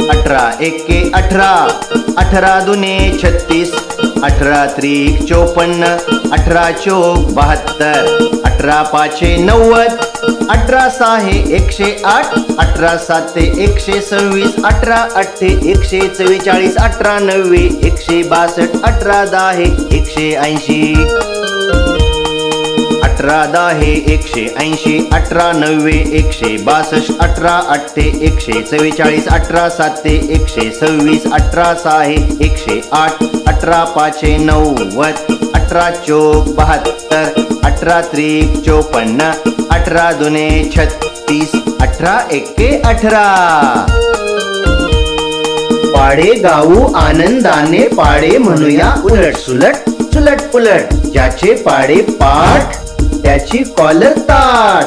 18 एके 18, 18 दुने 36, 18 त्रिक 54, 18 चोक 72, 18 पाचे 90, 18 सहा 108, 18 साते 126, 18 अठ्ठे 144, 18 नव्वे 162, 18 दहा 180, 18 दहा 180, 18 नव्वे 162, 18 अठ्ठे 144, 18 साते 126, 18 सहा 108, 18 पाचे 90, 18 चोक 72, 18 त्रिक 54, 18 दुने 36, 18 एके 18. पाडे गाऊ आनंदाने, पाडे म्हणूया उलट सुलट सुलट पुलट. ज्याचे पाडे पाठ त्याची कॉलर ताट.